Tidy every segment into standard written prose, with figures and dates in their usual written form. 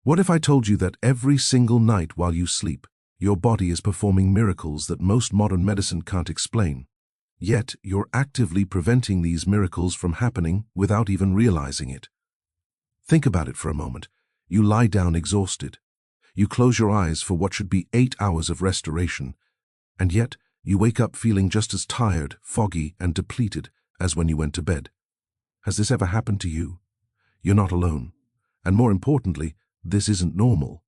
What if I told you that every single night while you sleep, your body is performing miracles that most modern medicine can't explain? Yet you're actively preventing these miracles from happening without even realizing it. Think about it for a moment. You lie down exhausted. You close your eyes for what should be 8 hours of restoration, and yet you wake up feeling just as tired, foggy, and depleted as when you went to bed. Has this ever happened to you? You're not alone. And more importantly, this isn't normal.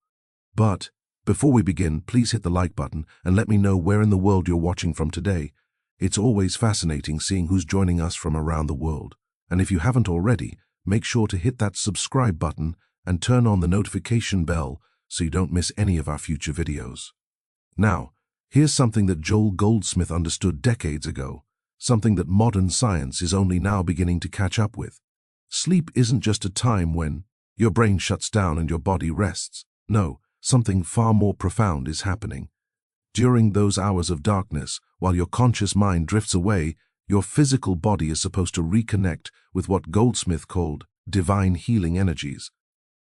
But before we begin, please hit the like button and let me know where in the world you're watching from today. It's always fascinating seeing who's joining us from around the world. And if you haven't already, make sure to hit that subscribe button and turn on the notification bell so you don't miss any of our future videos. Now, here's something that Joel Goldsmith understood decades ago, something that modern science is only now beginning to catch up with. Sleep isn't just a time when your brain shuts down and your body rests. No, something far more profound is happening. During those hours of darkness, while your conscious mind drifts away, your physical body is supposed to reconnect with what Goldsmith called divine healing energies.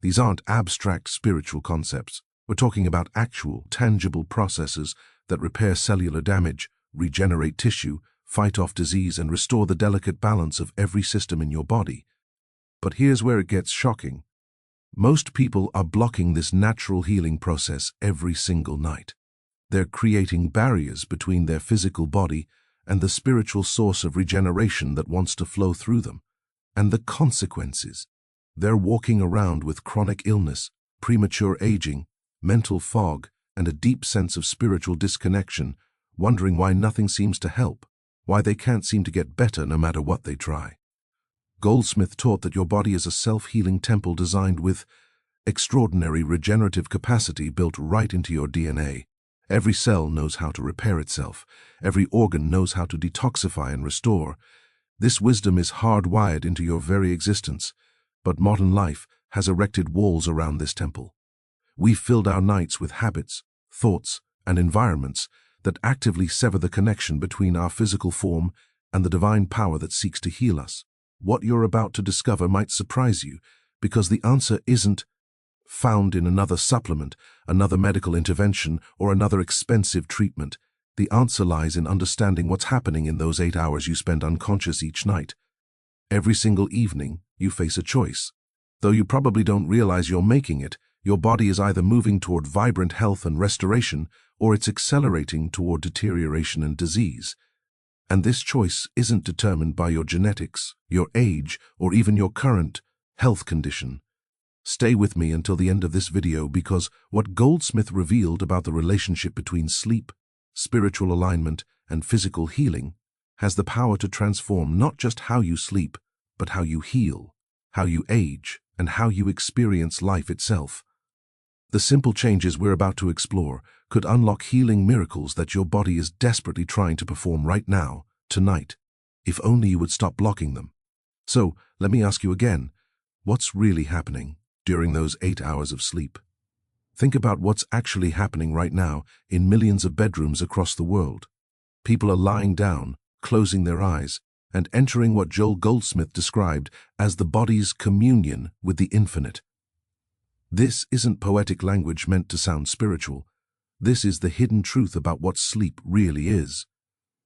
These aren't abstract spiritual concepts. We're talking about actual, tangible processes that repair cellular damage, regenerate tissue, fight off disease, and restore the delicate balance of every system in your body. But here's where it gets shocking. Most people are blocking this natural healing process every single night. They're creating barriers between their physical body and the spiritual source of regeneration that wants to flow through them. And the consequences. They're walking around with chronic illness, premature aging, mental fog, and a deep sense of spiritual disconnection, wondering why nothing seems to help, why they can't seem to get better no matter what they try. Goldsmith taught that your body is a self-healing temple designed with extraordinary regenerative capacity built right into your DNA. Every cell knows how to repair itself. Every organ knows how to detoxify and restore. This wisdom is hardwired into your very existence, but modern life has erected walls around this temple. We've filled our nights with habits, thoughts, and environments that actively sever the connection between our physical form and the divine power that seeks to heal us. What you're about to discover might surprise you, because the answer isn't found in another supplement, another medical intervention, or another expensive treatment. The answer lies in understanding what's happening in those 8 hours you spend unconscious each night. Every single evening, you face a choice. Though you probably don't realize you're making it, your body is either moving toward vibrant health and restoration, or it's accelerating toward deterioration and disease. And this choice isn't determined by your genetics, your age, or even your current health condition. Stay with me until the end of this video, because what Goldsmith revealed about the relationship between sleep, spiritual alignment, and physical healing has the power to transform not just how you sleep, but how you heal, how you age, and how you experience life itself. The simple changes we're about to explore could unlock healing miracles that your body is desperately trying to perform right now, tonight, if only you would stop blocking them. So, let me ask you again, what's really happening during those 8 hours of sleep? Think about what's actually happening right now in millions of bedrooms across the world. People are lying down, closing their eyes, and entering what Joel Goldsmith described as the body's communion with the infinite. This isn't poetic language meant to sound spiritual. This is the hidden truth about what sleep really is.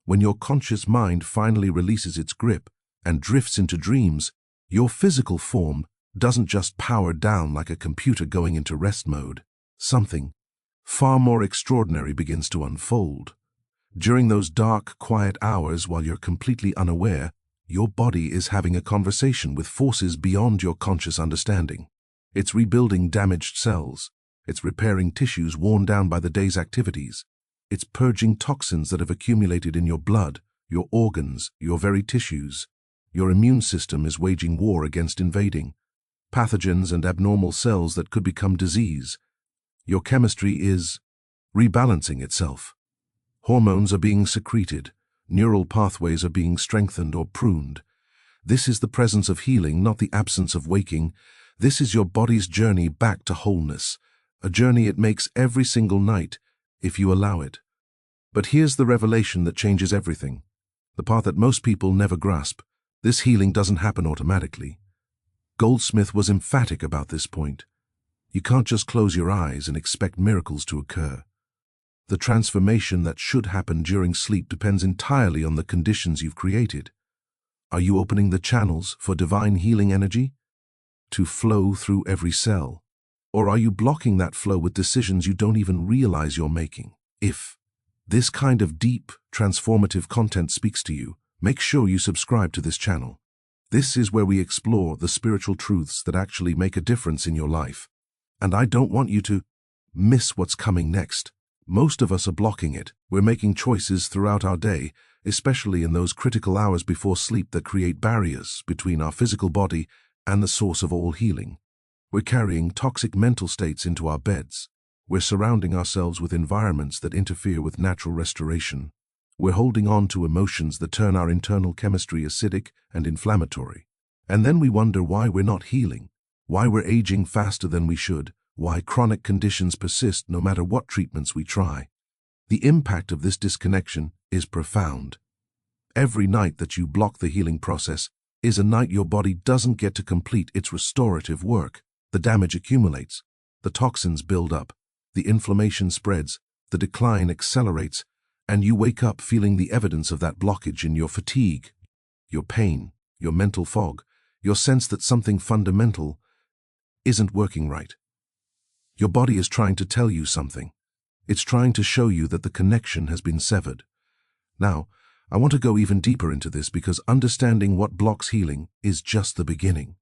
When your conscious mind finally releases its grip and drifts into dreams, your physical form doesn't just power down like a computer going into rest mode. Something far more extraordinary begins to unfold. During those dark, quiet hours while you're completely unaware, your body is having a conversation with forces beyond your conscious understanding. It's rebuilding damaged cells. It's repairing tissues worn down by the day's activities. It's purging toxins that have accumulated in your blood, your organs, your very tissues. Your immune system is waging war against invading pathogens and abnormal cells that could become disease. Your chemistry is rebalancing itself. Hormones are being secreted. Neural pathways are being strengthened or pruned. This is the presence of healing, not the absence of waking. This is your body's journey back to wholeness, a journey it makes every single night, if you allow it. But here's the revelation that changes everything, the part that most people never grasp. This healing doesn't happen automatically. Goldsmith was emphatic about this point. You can't just close your eyes and expect miracles to occur. The transformation that should happen during sleep depends entirely on the conditions you've created. Are you opening the channels for divine healing energy to flow through every cell? Or are you blocking that flow with decisions you don't even realize you're making? If this kind of deep, transformative content speaks to you, make sure you subscribe to this channel. This is where we explore the spiritual truths that actually make a difference in your life. And I don't want you to miss what's coming next. Most of us are blocking it. We're making choices throughout our day, especially in those critical hours before sleep that create barriers between our physical body and the source of all healing. We're carrying toxic mental states into our beds. We're surrounding ourselves with environments that interfere with natural restoration. We're holding on to emotions that turn our internal chemistry acidic and inflammatory. And then we wonder why we're not healing, why we're aging faster than we should, why chronic conditions persist no matter what treatments we try. The impact of this disconnection is profound. Every night that you block the healing process is a night your body doesn't get to complete its restorative work. The damage accumulates, the toxins build up, the inflammation spreads, the decline accelerates, and you wake up feeling the evidence of that blockage in your fatigue, your pain, your mental fog, your sense that something fundamental isn't working right. Your body is trying to tell you something. It's trying to show you that the connection has been severed. Now, I want to go even deeper into this because understanding what blocks healing is just the beginning.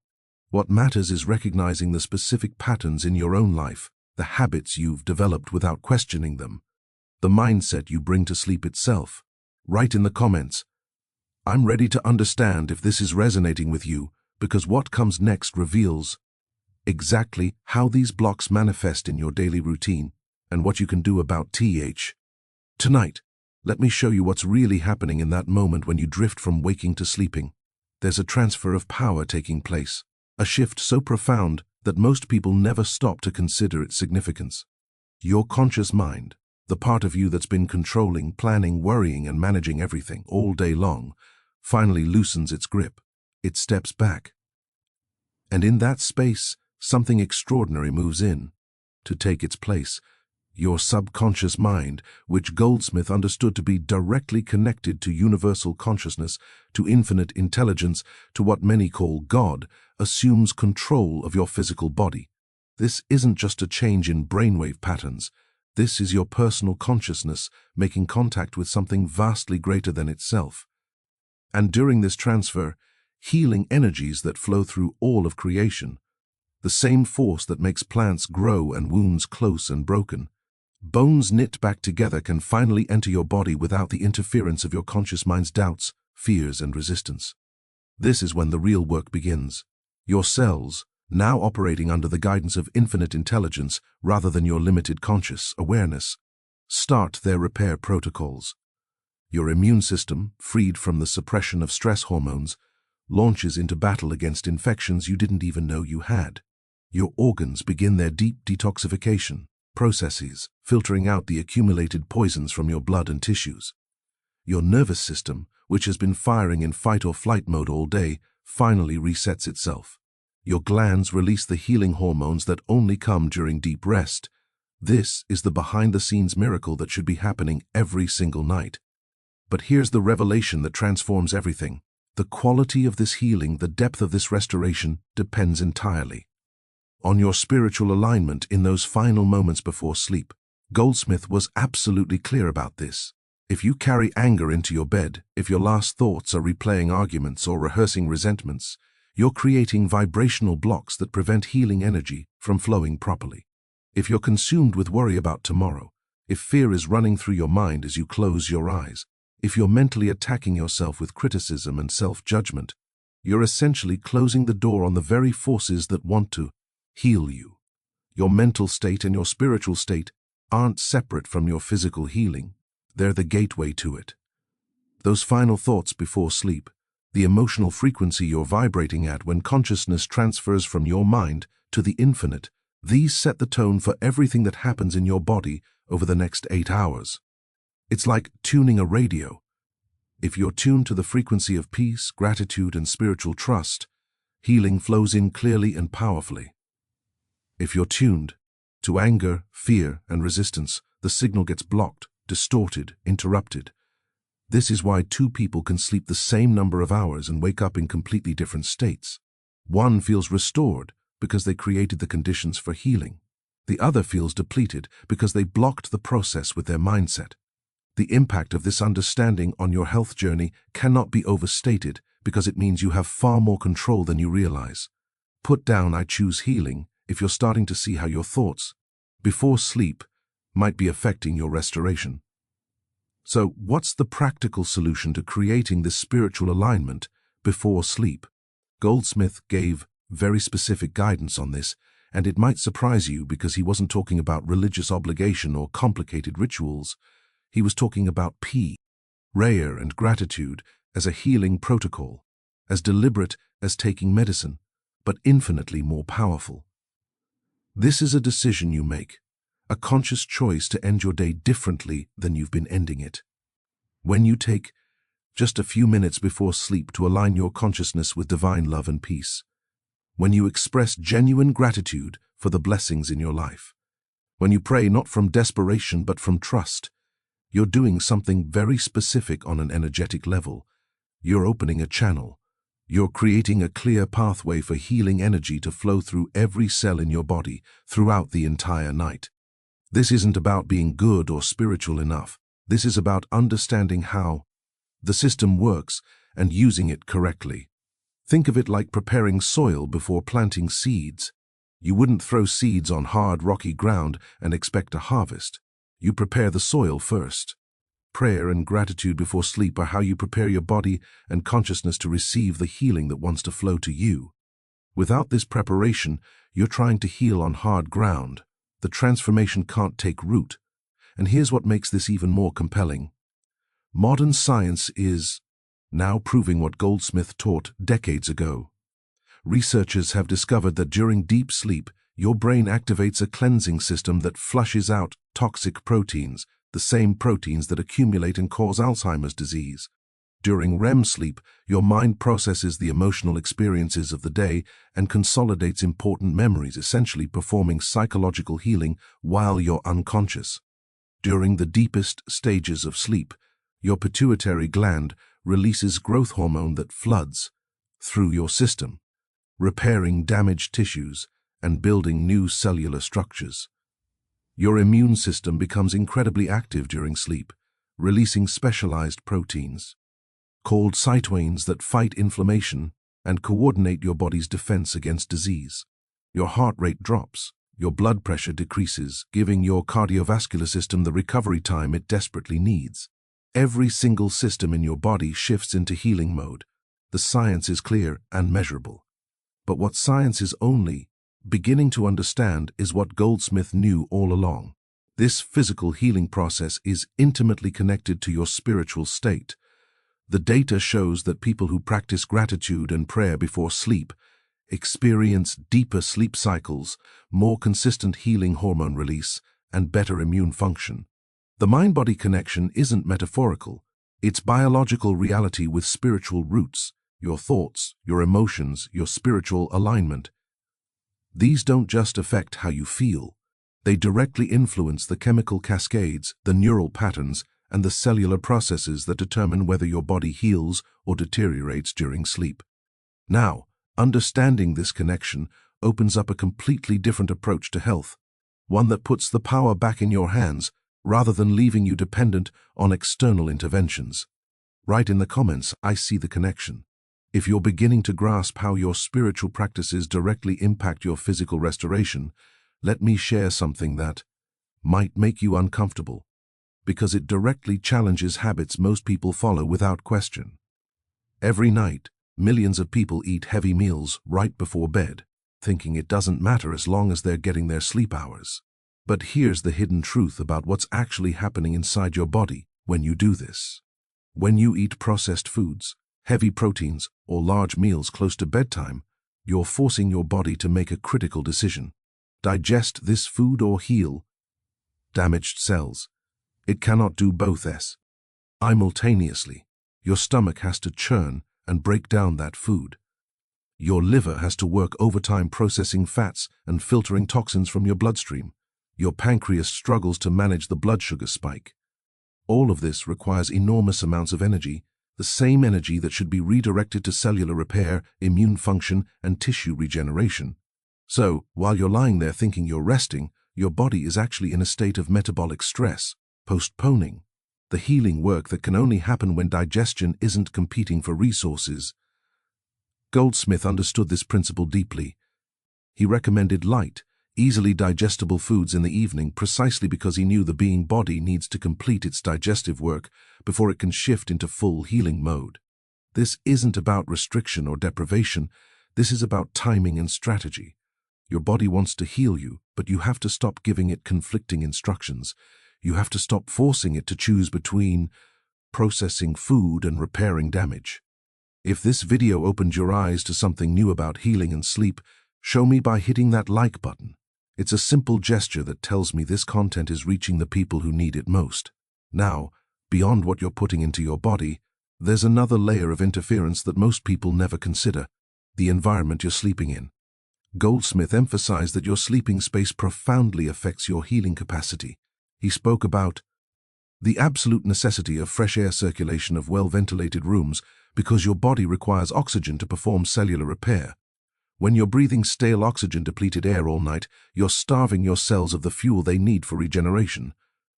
What matters is recognizing the specific patterns in your own life, the habits you've developed without questioning them, the mindset you bring to sleep itself. Write in the comments, "I'm ready to understand if this is resonating with you," because what comes next reveals exactly how these blocks manifest in your daily routine and what you can do about TH. Tonight, let me show you what's really happening in that moment when you drift from waking to sleeping. There's a transfer of power taking place, a shift so profound that most people never stop to consider its significance. Your conscious mind, the part of you that's been controlling, planning, worrying, and managing everything all day long, finally loosens its grip. It steps back. And in that space, something extraordinary moves in to take its place. Your subconscious mind, which Goldsmith understood to be directly connected to universal consciousness, to infinite intelligence, to what many call God, assumes control of your physical body. This isn't just a change in brainwave patterns. This is your personal consciousness making contact with something vastly greater than itself. And during this transfer, healing energies that flow through all of creation, the same force that makes plants grow and wounds close and broken, bones knit back together, can finally enter your body without the interference of your conscious mind's doubts, fears, and resistance. This is when the real work begins. Your cells, now operating under the guidance of infinite intelligence rather than your limited conscious awareness, start their repair protocols. Your immune system, freed from the suppression of stress hormones, launches into battle against infections you didn't even know you had. Your organs begin their deep detoxification processes, filtering out the accumulated poisons from your blood and tissues. Your nervous system, which has been firing in fight or flight mode all day, finally resets itself. Your glands release the healing hormones that only come during deep rest. This is the behind-the-scenes miracle that should be happening every single night. But here's the revelation that transforms everything. The quality of this healing, the depth of this restoration, depends entirely on your spiritual alignment in those final moments before sleep. Goldsmith was absolutely clear about this. If you carry anger into your bed, if your last thoughts are replaying arguments or rehearsing resentments, you're creating vibrational blocks that prevent healing energy from flowing properly. If you're consumed with worry about tomorrow, if fear is running through your mind as you close your eyes, if you're mentally attacking yourself with criticism and self-judgment, you're essentially closing the door on the very forces that want to heal you. Your mental state and your spiritual state aren't separate from your physical healing. They're the gateway to it. Those final thoughts before sleep, the emotional frequency you're vibrating at when consciousness transfers from your mind to the infinite, these set the tone for everything that happens in your body over the next 8 hours. It's like tuning a radio. If you're tuned to the frequency of peace, gratitude, and spiritual trust, healing flows in clearly and powerfully. If you're tuned to anger, fear, and resistance, the signal gets blocked, distorted, interrupted. This is why two people can sleep the same number of hours and wake up in completely different states. One feels restored because they created the conditions for healing. The other feels depleted because they blocked the process with their mindset. The impact of this understanding on your health journey cannot be overstated because it means you have far more control than you realize. Put down "I choose healing" if you're starting to see how your thoughts before sleep might be affecting your restoration. So, what's the practical solution to creating this spiritual alignment before sleep? Goldsmith gave very specific guidance on this, and it might surprise you because he wasn't talking about religious obligation or complicated rituals. He was talking about prayer and gratitude as a healing protocol, as deliberate as taking medicine, but infinitely more powerful. This is a decision you make, a conscious choice to end your day differently than you've been ending it. When you take just a few minutes before sleep to align your consciousness with divine love and peace, when you express genuine gratitude for the blessings in your life, when you pray not from desperation but from trust, you're doing something very specific on an energetic level. You're opening a channel. You're creating a clear pathway for healing energy to flow through every cell in your body throughout the entire night. This isn't about being good or spiritual enough. This is about understanding how the system works and using it correctly. Think of it like preparing soil before planting seeds. You wouldn't throw seeds on hard, rocky ground and expect a harvest. You prepare the soil first. Prayer and gratitude before sleep are how you prepare your body and consciousness to receive the healing that wants to flow to you. Without this preparation, you're trying to heal on hard ground. The transformation can't take root. And here's what makes this even more compelling. Modern science is now proving what Goldsmith taught decades ago. Researchers have discovered that during deep sleep, your brain activates a cleansing system that flushes out toxic proteins, the same proteins that accumulate and cause Alzheimer's disease. During REM sleep, your mind processes the emotional experiences of the day and consolidates important memories, essentially performing psychological healing while you're unconscious. During the deepest stages of sleep, your pituitary gland releases growth hormone that floods through your system, repairing damaged tissues and building new cellular structures. Your immune system becomes incredibly active during sleep, releasing specialized proteins called cytokines that fight inflammation and coordinate your body's defense against disease. Your heart rate drops, your blood pressure decreases, giving your cardiovascular system the recovery time it desperately needs. Every single system in your body shifts into healing mode. The science is clear and measurable. But what science is only beginning to understand is what Goldsmith knew all along. This physical healing process is intimately connected to your spiritual state. The data shows that people who practice gratitude and prayer before sleep experience deeper sleep cycles, more consistent healing hormone release, and better immune function. The mind-body connection isn't metaphorical. It's biological reality with spiritual roots, your thoughts, your emotions, your spiritual alignment. These don't just affect how you feel. They directly influence the chemical cascades, the neural patterns, and the cellular processes that determine whether your body heals or deteriorates during sleep. Now, understanding this connection opens up a completely different approach to health, one that puts the power back in your hands rather than leaving you dependent on external interventions. Write in the comments, "I see the connection." If you're beginning to grasp how your spiritual practices directly impact your physical restoration, let me share something that might make you uncomfortable, because it directly challenges habits most people follow without question. Every night, millions of people eat heavy meals right before bed, thinking it doesn't matter as long as they're getting their sleep hours. But here's the hidden truth about what's actually happening inside your body when you do this. When you eat processed foods, heavy proteins, or large meals close to bedtime, you're forcing your body to make a critical decision. Digest this food or heal damaged cells. It cannot do both simultaneously. Your stomach has to churn and break down that food. Your liver has to work overtime processing fats and filtering toxins from your bloodstream. Your pancreas struggles to manage the blood sugar spike. All of this requires enormous amounts of energy, the same energy that should be redirected to cellular repair, immune function, and tissue regeneration. So, while you're lying there thinking you're resting, your body is actually in a state of metabolic stress, postponing the healing work that can only happen when digestion isn't competing for resources. Goldsmith understood this principle deeply. He recommended light, easily digestible foods in the evening precisely because he knew the being body needs to complete its digestive work before it can shift into full healing mode. This isn't about restriction or deprivation. This is about timing and strategy. Your body wants to heal you, but you have to stop giving it conflicting instructions. You have to stop forcing it to choose between processing food and repairing damage. If this video opened your eyes to something new about healing and sleep, show me by hitting that like button. It's a simple gesture that tells me this content is reaching the people who need it most. Now, beyond what you're putting into your body, there's another layer of interference that most people never consider: the environment you're sleeping in. Goldsmith emphasized that your sleeping space profoundly affects your healing capacity. He spoke about the absolute necessity of fresh air circulation of well-ventilated rooms because your body requires oxygen to perform cellular repair. When you're breathing stale oxygen-depleted air all night, you're starving your cells of the fuel they need for regeneration.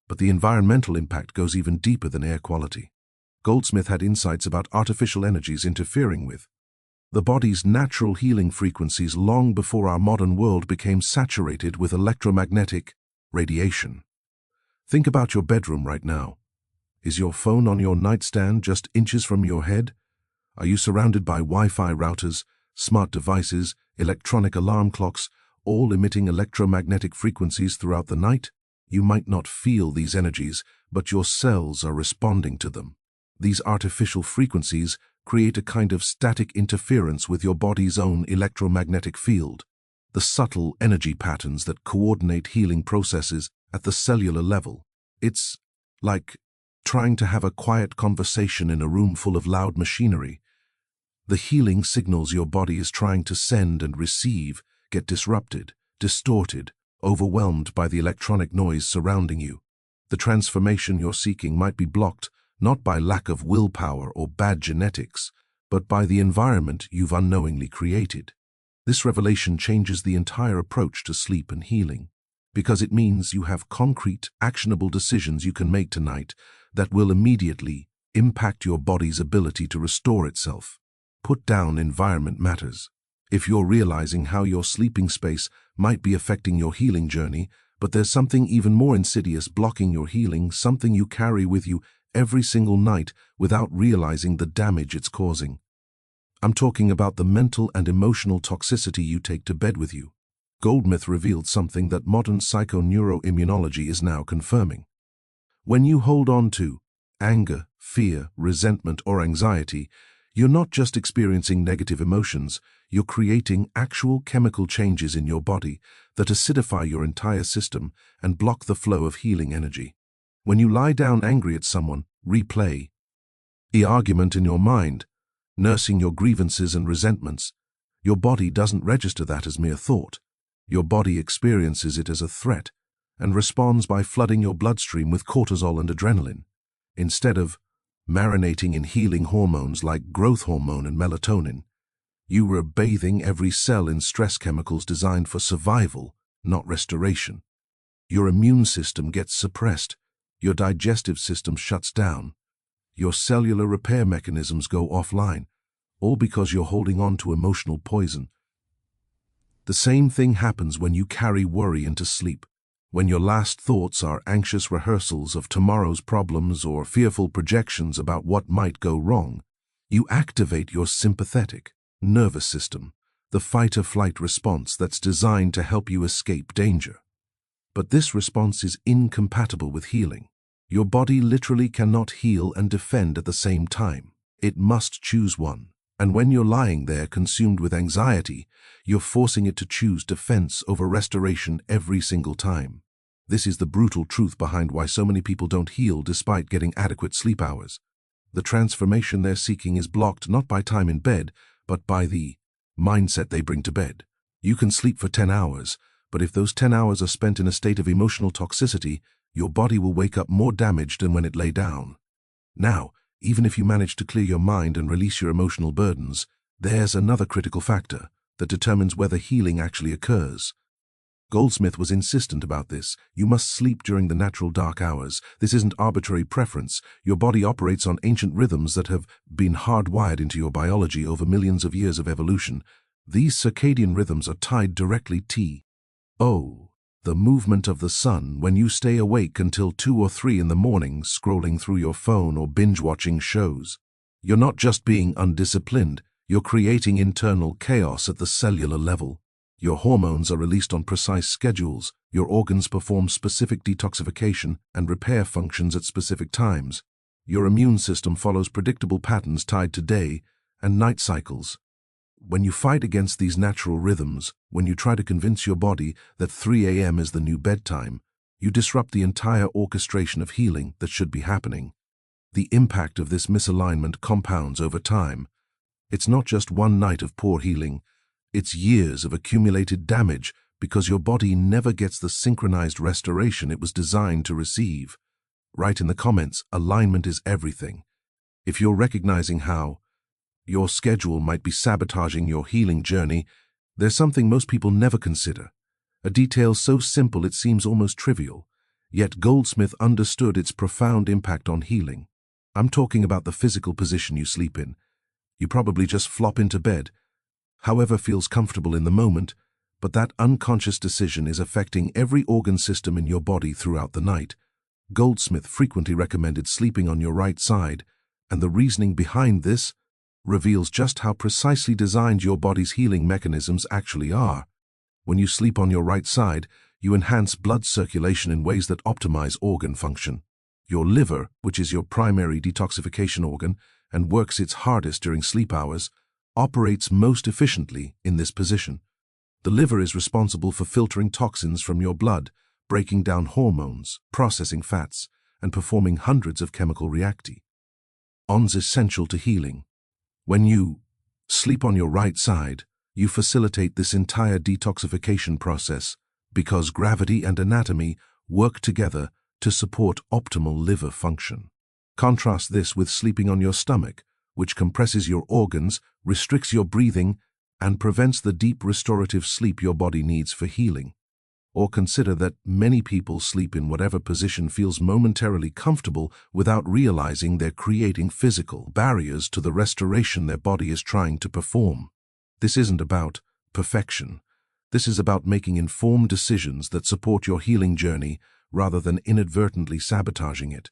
But the environmental impact goes even deeper than air quality. Goldsmith had insights about artificial energies interfering with the body's natural healing frequencies long before our modern world became saturated with electromagnetic radiation. Think about your bedroom right now. Is your phone on your nightstand just inches from your head? Are you surrounded by Wi-Fi routers, smart devices, electronic alarm clocks, all emitting electromagnetic frequencies throughout the night? You might not feel these energies, but your cells are responding to them. These artificial frequencies create a kind of static interference with your body's own electromagnetic field. The subtle energy patterns that coordinate healing processes at the cellular level. It's like trying to have a quiet conversation in a room full of loud machinery. The healing signals your body is trying to send and receive get disrupted, distorted, overwhelmed by the electronic noise surrounding you. The transformation you're seeking might be blocked not by lack of willpower or bad genetics, but by the environment you've unknowingly created. This revelation changes the entire approach to sleep and healing, because it means you have concrete, actionable decisions you can make tonight that will immediately impact your body's ability to restore itself. Put down environment matters. If you're realizing how your sleeping space might be affecting your healing journey, but there's something even more insidious blocking your healing, something you carry with you every single night without realizing the damage it's causing. I'm talking about the mental and emotional toxicity you take to bed with you. Goldsmith revealed something that modern psychoneuroimmunology is now confirming. When you hold on to anger, fear, resentment, or anxiety, you're not just experiencing negative emotions, you're creating actual chemical changes in your body that acidify your entire system and block the flow of healing energy. When you lie down angry at someone, replay the argument in your mind, nursing your grievances and resentments, your body doesn't register that as mere thought. Your body experiences it as a threat and responds by flooding your bloodstream with cortisol and adrenaline. Instead of marinating in healing hormones like growth hormone and melatonin, you were bathing every cell in stress chemicals designed for survival, not restoration. Your immune system gets suppressed, your digestive system shuts down, your cellular repair mechanisms go offline, all because you're holding on to emotional poison. The same thing happens when you carry worry into sleep. When your last thoughts are anxious rehearsals of tomorrow's problems or fearful projections about what might go wrong, you activate your sympathetic nervous system, the fight-or-flight response that's designed to help you escape danger. But this response is incompatible with healing. Your body literally cannot heal and defend at the same time. It must choose one. And when you're lying there consumed with anxiety, you're forcing it to choose defense over restoration every single time. This is the brutal truth behind why so many people don't heal despite getting adequate sleep hours. The transformation they're seeking is blocked not by time in bed, but by the mindset they bring to bed. You can sleep for 10 hours, but if those 10 hours are spent in a state of emotional toxicity, your body will wake up more damaged than when it lay down. Now, even if you manage to clear your mind and release your emotional burdens, there's another critical factor that determines whether healing actually occurs. Goldsmith was insistent about this. You must sleep during the natural dark hours. This isn't arbitrary preference. Your body operates on ancient rhythms that have been hardwired into your biology over millions of years of evolution. These circadian rhythms are tied directly to the movement of the sun. When you stay awake until 2 or 3 in the morning scrolling through your phone or binge-watching shows, you're not just being undisciplined, you're creating internal chaos at the cellular level. Your hormones are released on precise schedules, your organs perform specific detoxification and repair functions at specific times. Your immune system follows predictable patterns tied to day and night cycles. When you fight against these natural rhythms, when you try to convince your body that 3 a.m. is the new bedtime, you disrupt the entire orchestration of healing that should be happening. The impact of this misalignment compounds over time. It's not just one night of poor healing, it's years of accumulated damage because your body never gets the synchronized restoration it was designed to receive. Write in the comments, alignment is everything. If you're recognizing how your schedule might be sabotaging your healing journey, there's something most people never consider. A detail so simple it seems almost trivial, yet Goldsmith understood its profound impact on healing. I'm talking about the physical position you sleep in. You probably just flop into bed, however feels comfortable in the moment, but that unconscious decision is affecting every organ system in your body throughout the night. Goldsmith frequently recommended sleeping on your right side, and the reasoning behind this reveals just how precisely designed your body's healing mechanisms actually are. When you sleep on your right side, you enhance blood circulation in ways that optimize organ function. Your liver, which is your primary detoxification organ and works its hardest during sleep hours, operates most efficiently in this position. The liver is responsible for filtering toxins from your blood, breaking down hormones, processing fats, and performing hundreds of chemical reactions essential to healing. When you sleep on your right side, you facilitate this entire detoxification process because gravity and anatomy work together to support optimal liver function. Contrast this with sleeping on your stomach, which compresses your organs, restricts your breathing, and prevents the deep restorative sleep your body needs for healing. Or consider that many people sleep in whatever position feels momentarily comfortable without realizing they're creating physical barriers to the restoration their body is trying to perform. This isn't about perfection. This is about making informed decisions that support your healing journey rather than inadvertently sabotaging it.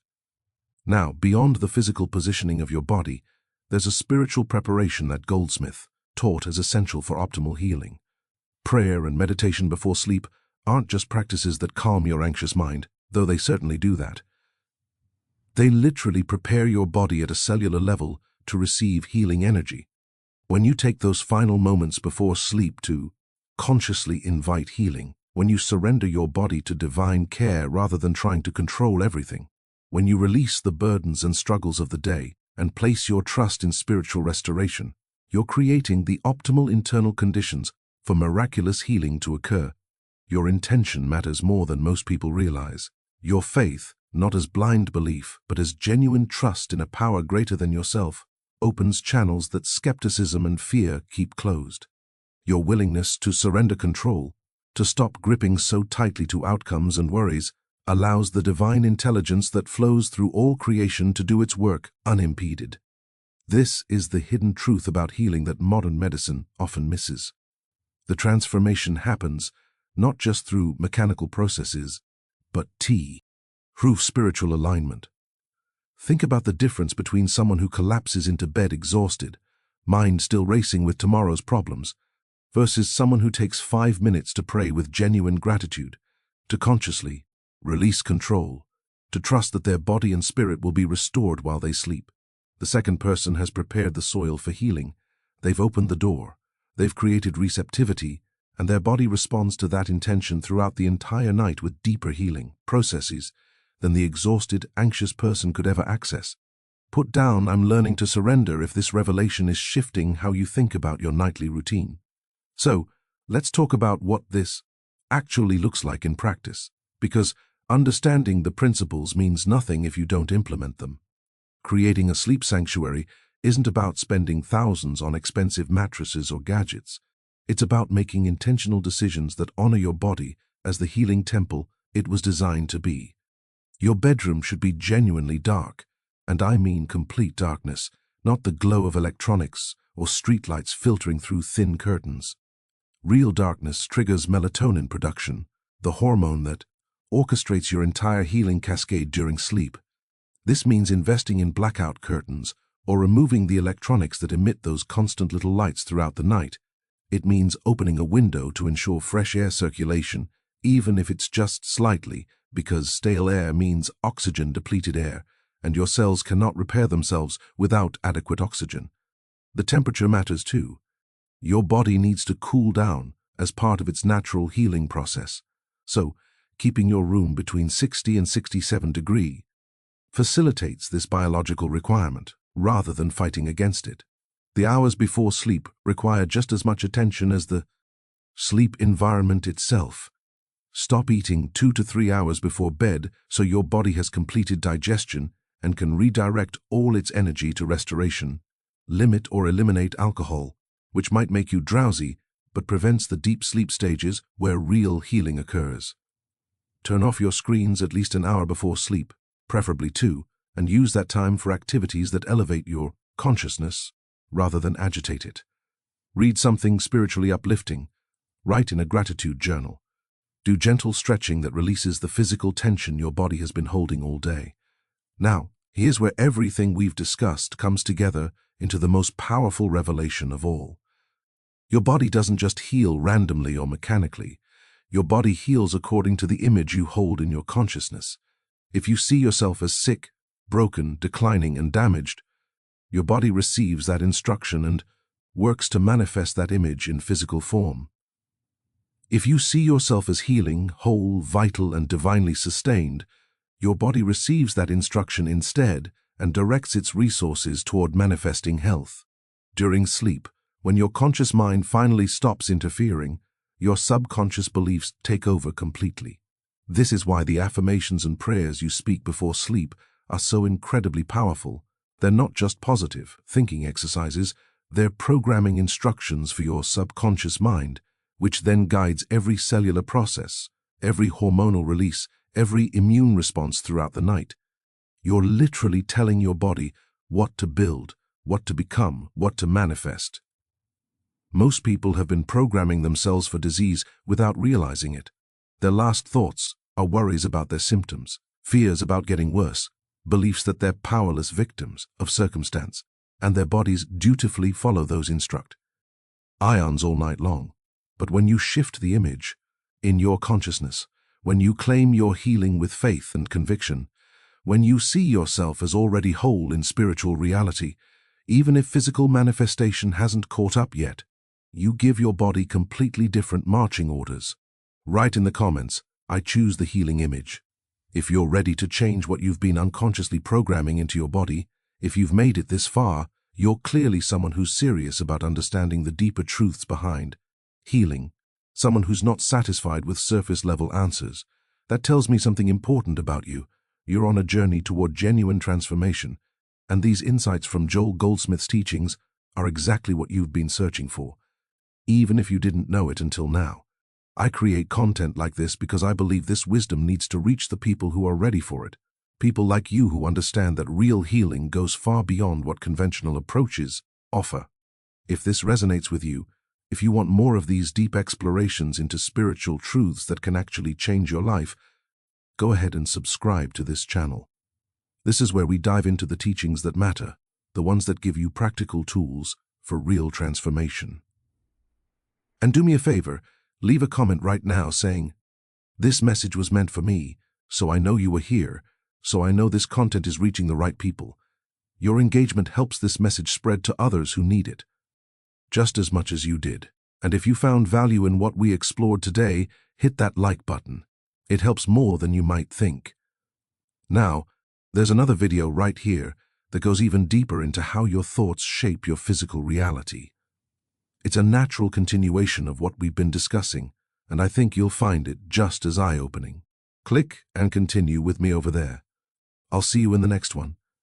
Now, beyond the physical positioning of your body, there's a spiritual preparation that Goldsmith taught as essential for optimal healing. Prayer and meditation before sleep aren't just practices that calm your anxious mind, though they certainly do that. They literally prepare your body at a cellular level to receive healing energy. When you take those final moments before sleep to consciously invite healing, when you surrender your body to divine care rather than trying to control everything, when you release the burdens and struggles of the day and place your trust in spiritual restoration, you're creating the optimal internal conditions for miraculous healing to occur. Your intention matters more than most people realize. Your faith, not as blind belief, but as genuine trust in a power greater than yourself, opens channels that skepticism and fear keep closed. Your willingness to surrender control, to stop gripping so tightly to outcomes and worries, allows the divine intelligence that flows through all creation to do its work unimpeded. This is the hidden truth about healing that modern medicine often misses. The transformation happens not just through mechanical processes, but through spiritual alignment. Think about the difference between someone who collapses into bed exhausted, mind still racing with tomorrow's problems, versus someone who takes 5 minutes to pray with genuine gratitude, to consciously release control, to trust that their body and spirit will be restored while they sleep. The second person has prepared the soil for healing. They've opened the door. They've created receptivity, and their body responds to that intention throughout the entire night with deeper healing processes than the exhausted, anxious person could ever access. Put down "I'm learning to surrender" if this revelation is shifting how you think about your nightly routine. So, let's talk about what this actually looks like in practice, because understanding the principles means nothing if you don't implement them. Creating a sleep sanctuary isn't about spending thousands on expensive mattresses or gadgets. It's about making intentional decisions that honor your body as the healing temple it was designed to be. Your bedroom should be genuinely dark, and I mean complete darkness, not the glow of electronics or streetlights filtering through thin curtains. Real darkness triggers melatonin production, the hormone that orchestrates your entire healing cascade during sleep. This means investing in blackout curtains or removing the electronics that emit those constant little lights throughout the night. It means opening a window to ensure fresh air circulation, even if it's just slightly, because stale air means oxygen-depleted air, and your cells cannot repair themselves without adequate oxygen. The temperature matters too. Your body needs to cool down as part of its natural healing process. So, keeping your room between 60 and 67 degrees facilitates this biological requirement, rather than fighting against it. The hours before sleep require just as much attention as the sleep environment itself. Stop eating 2 to 3 hours before bed so your body has completed digestion and can redirect all its energy to restoration. Limit or eliminate alcohol, which might make you drowsy but prevents the deep sleep stages where real healing occurs. Turn off your screens at least an hour before sleep, preferably 2, and use that time for activities that elevate your consciousness rather than agitate it. Read something spiritually uplifting. Write in a gratitude journal. Do gentle stretching that releases the physical tension your body has been holding all day. Now, here's where everything we've discussed comes together into the most powerful revelation of all. Your body doesn't just heal randomly or mechanically. Your body heals according to the image you hold in your consciousness. If you see yourself as sick, broken, declining, and damaged, your body receives that instruction and works to manifest that image in physical form. If you see yourself as healing, whole, vital, and divinely sustained, your body receives that instruction instead and directs its resources toward manifesting health. During sleep, when your conscious mind finally stops interfering, your subconscious beliefs take over completely. This is why the affirmations and prayers you speak before sleep are so incredibly powerful. They're not just positive thinking exercises, they're programming instructions for your subconscious mind, which then guides every cellular process, every hormonal release, every immune response throughout the night. You're literally telling your body what to build, what to become, what to manifest. Most people have been programming themselves for disease without realizing it. Their last thoughts are worries about their symptoms, fears about getting worse, beliefs that they're powerless victims of circumstance, and their bodies dutifully follow those instructions. Ions all night long. But when you shift the image in your consciousness, when you claim your healing with faith and conviction, when you see yourself as already whole in spiritual reality, even if physical manifestation hasn't caught up yet, you give your body completely different marching orders. Write in the comments, "I choose the healing image." If you're ready to change what you've been unconsciously programming into your body, if you've made it this far, you're clearly someone who's serious about understanding the deeper truths behind healing, someone who's not satisfied with surface-level answers. That tells me something important about you. You're on a journey toward genuine transformation, and these insights from Joel Goldsmith's teachings are exactly what you've been searching for, even if you didn't know it until now. I create content like this because I believe this wisdom needs to reach the people who are ready for it, people like you who understand that real healing goes far beyond what conventional approaches offer. If this resonates with you, if you want more of these deep explorations into spiritual truths that can actually change your life, go ahead and subscribe to this channel. This is where we dive into the teachings that matter, the ones that give you practical tools for real transformation. And do me a favor, leave a comment right now saying, "This message was meant for me, so I know you were here, so I know this content is reaching the right people." Your engagement helps this message spread to others who need it, just as much as you did. And if you found value in what we explored today, hit that like button. It helps more than you might think. Now, there's another video right here that goes even deeper into how your thoughts shape your physical reality. It's a natural continuation of what we've been discussing, and I think you'll find it just as eye-opening. Click and continue with me over there. I'll see you in the next one.